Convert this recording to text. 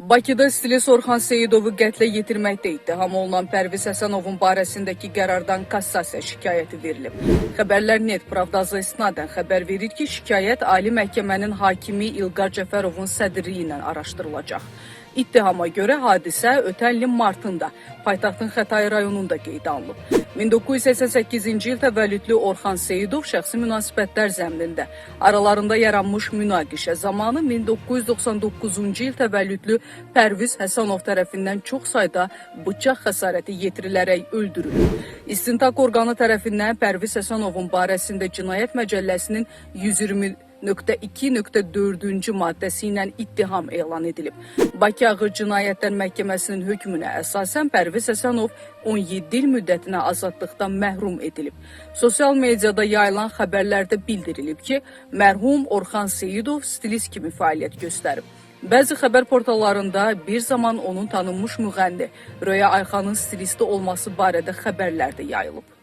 Bakıda stilist Orxan Seyidovu qətlə yetirməkdə ittiham olunan Pərviz Həsənovun barəsindəki qərardan kassasiya şikayəti verilib. Xəbərlər Net Pravdazı istinadən xəbər verir ki, şikayət Ali Məhkəmənin hakimi İlqar Cəfərovun sədrliyi ilə araşdırılacaq. İttihama görə hadisə ötən ilin martında paytaxtın Xətai rayonunda qeydə alınıb. 1988-ci il təvəllüdlü Orxan Seyidov şəxsi münasibətlər zəminində aralarında yaranmış münaqişə zamanı 1999-cu il təvəllüdlü Pərviz Həsənov tərəfindən çox sayda bıçaq xəsarəti yetirilərək öldürülüb. İstintaq orqanı tərəfindən Pərviz Həsənovun barəsində Cinayət Məcəlləsinin 120.2.4-cü maddəsi ilə ittiham elan edilib. Bakı Ağır Cinayətlər Məhkəməsinin hökmünə əsasən Pərviz Həsənov 17 il müddətinə azadlıqdan məhrum edilib. Sosial mediada yayılan xəbərlərdə bildirilib ki, mərhum Orxan Seyidov stilist kimi fəaliyyət göstərib. Bəzi xəbər portallarında bir zaman onun tanınmış müğənni Röya Ayxanın stilisti olması barədə xəbərlər də yayılıb.